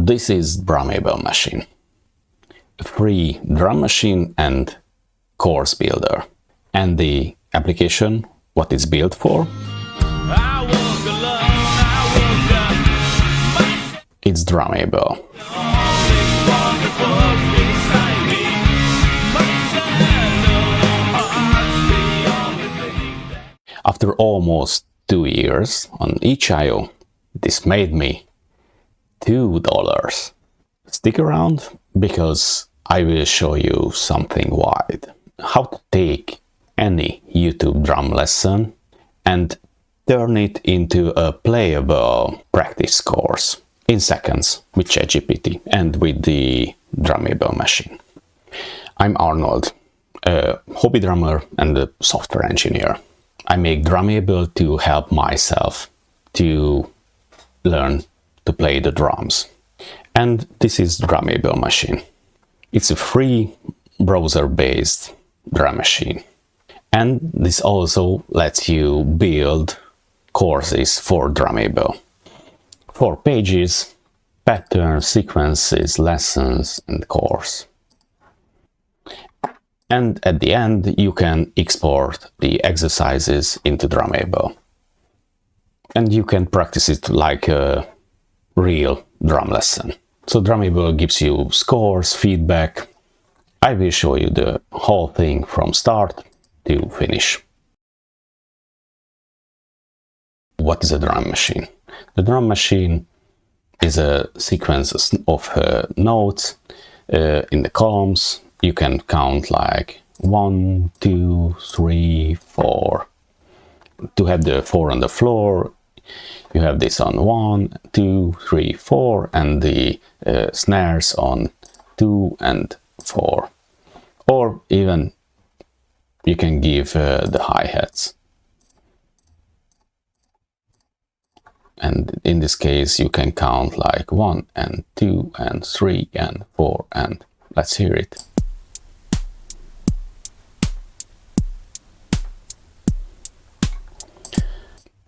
This is Drummable Machine, a free drum machine and course builder. And the application, what it's built for? It's Drummable. After almost 2 years on itch.io, this made me $2. Stick around because I will show you something wide. How to take any YouTube drum lesson and turn it into a playable practice course in seconds with ChatGPT and with the Drummable Machine. I'm Arnold, a hobby drummer and a software engineer. I make Drummable to help myself to learn to play the drums. And this is Drummable Machine. It's a free browser-based drum machine. And this also lets you build courses for Drummable. 4 pages, patterns, sequences, lessons, and course. And at the end, you can export the exercises into Drummable. And you can practice it like a real drum lesson. So Drummable gives you scores, feedback. I will show you the whole thing from start to finish. What is a drum machine? The drum machine is a sequence of notes in the columns. You can count like 1, 2, 3, 4. To have the 4 on the floor, you have this on 1, 2, 3, 4, and the snares on 2 and 4. Or even you can give the hi-hats. And in this case, you can count like 1 and 2 and 3 and 4, and let's hear it.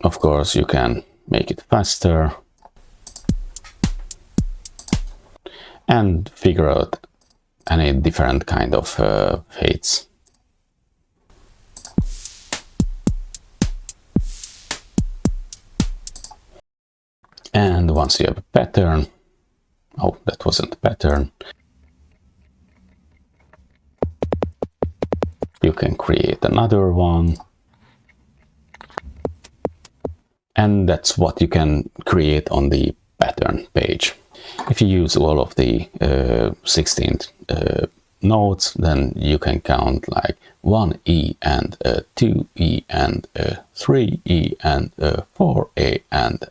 Of course, you can make it faster and figure out any different kind of fades. And once you have a pattern, oh, that wasn't a pattern, you can create another one. And that's what you can create on the pattern page. If you use all of the 16 notes, then you can count like 1 E and 2 E and 3 E and 4 A and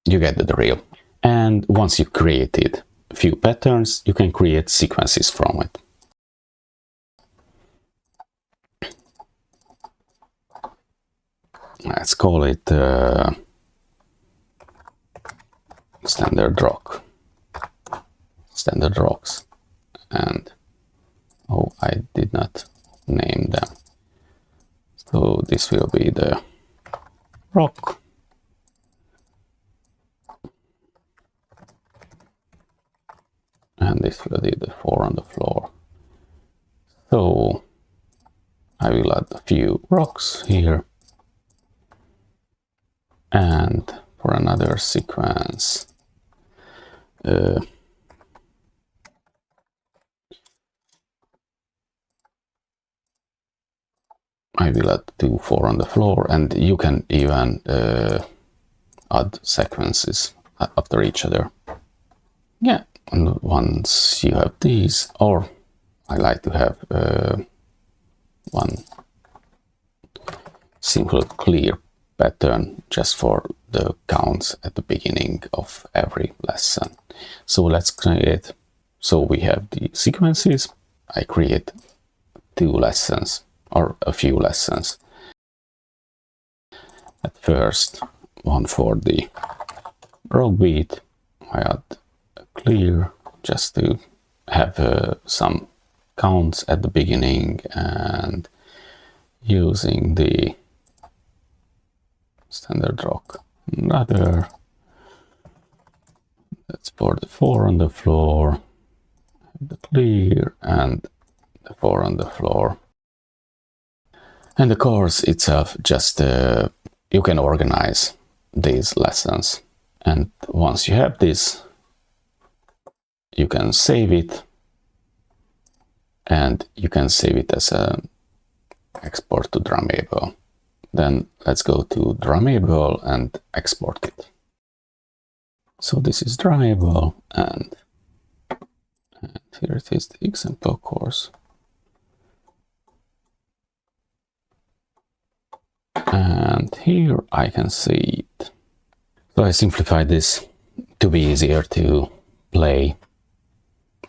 you get the drill. And once you created a few patterns, you can create sequences from it. Let's call it standard rock. Standard rocks. And oh, I did not name them. So this will be the rock. And this will be the 4 on the floor. So I will add a few rocks here. And for another sequence, I will add 2 4 on the floor, and you can even add sequences after each other. Yeah. And once you have these, or I like to have one simple clear pattern just for the counts at the beginning of every lesson. So let's create, so we have the sequences. I create 2 lessons or a few lessons. At first, one for the rock beat, I add clear just to have some counts at the beginning, and using the standard rock ladder. That's for the 4 on the floor, the clear, and the 4 on the floor. And the course itself, just you can organize these lessons. And once you have this, you can save it, and you can save it as an export to Drummable. Then let's go to Drummable and export it. So this is Drummable, and here it is, the example course. And here I can see it. So I simplified this to be easier to play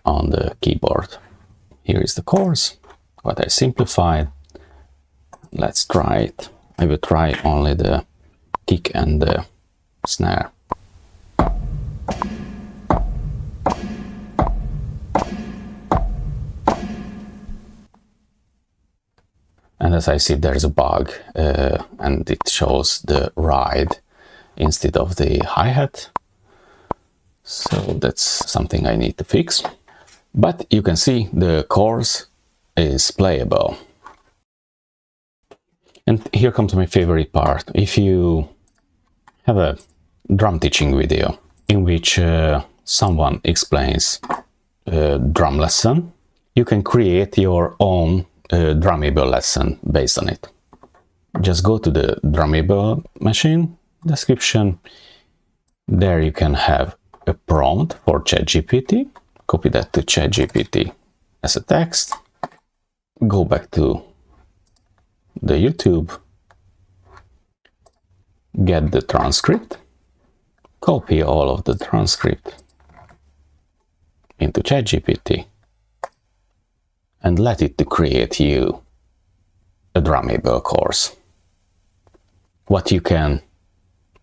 on the keyboard. Here is the course, what I simplified. Let's try it. I will try only the kick and the snare. And as I see, there's a bug, and it shows the ride instead of the hi-hat. So that's something I need to fix. But you can see the course is playable. And here comes my favorite part. If you have a drum teaching video in which someone explains a drum lesson, you can create your own Drummable lesson based on it. Just go to the Drummable Machine description. There you can have a prompt for ChatGPT. Copy that to ChatGPT as a text. Go back to the YouTube. Get the transcript. Copy all of the transcript into ChatGPT. And let it to create you a Drummable course. What you can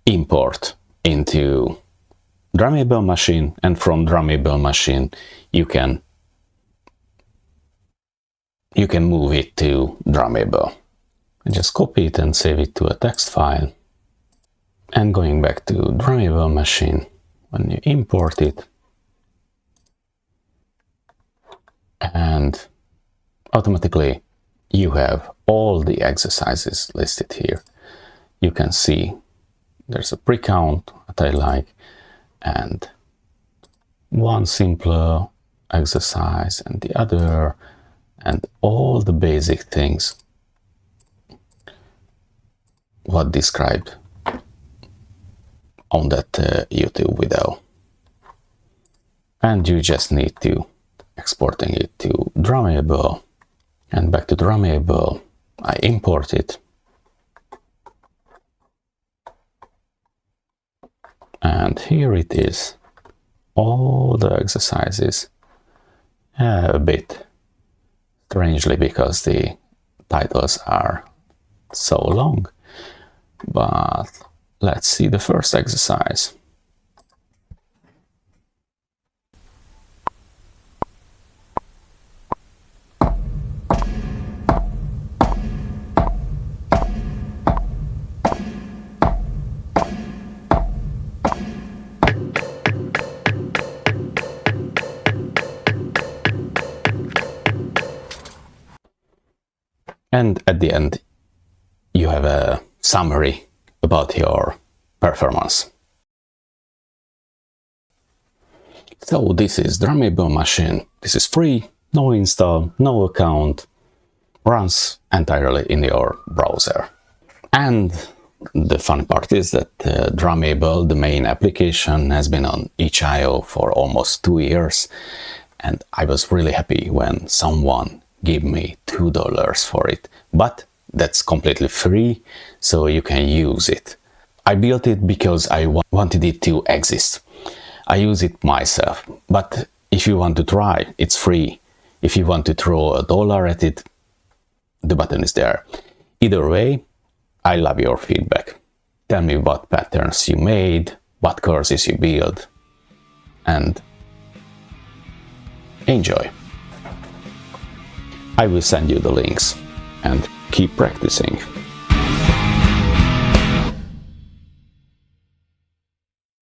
import into Drummable Machine, and from Drummable Machine you can move it to Drummable. And just copy it and save it to a text file. And going back to Drummable Machine, when you import it, and automatically you have all the exercises listed here. You can see there's a pre-count that I like, and one simpler exercise and the other, and all the basic things what described on that YouTube video. And you just need to exporting it to Drummable. And back to Drummable, I import it. And here it is. All the exercises, a bit strangely because the titles are so long. But let's see the first exercise. And at the end, you have a summary about your performance. So this is Drummable Machine. This is free, no install, no account, runs entirely in your browser. And the fun part is that Drummable, the main application, has been on itch.io for almost 2 years. And I was really happy when someone gave me $2 for it. But that's completely free, so you can use it. I built it because I wanted it to exist. I use it myself, but if you want to try, it's free. If you want to throw $1 at it, the button is there. Either way, I love your feedback. Tell me what patterns you made, what courses you build, and enjoy. I will send you the links and keep practicing.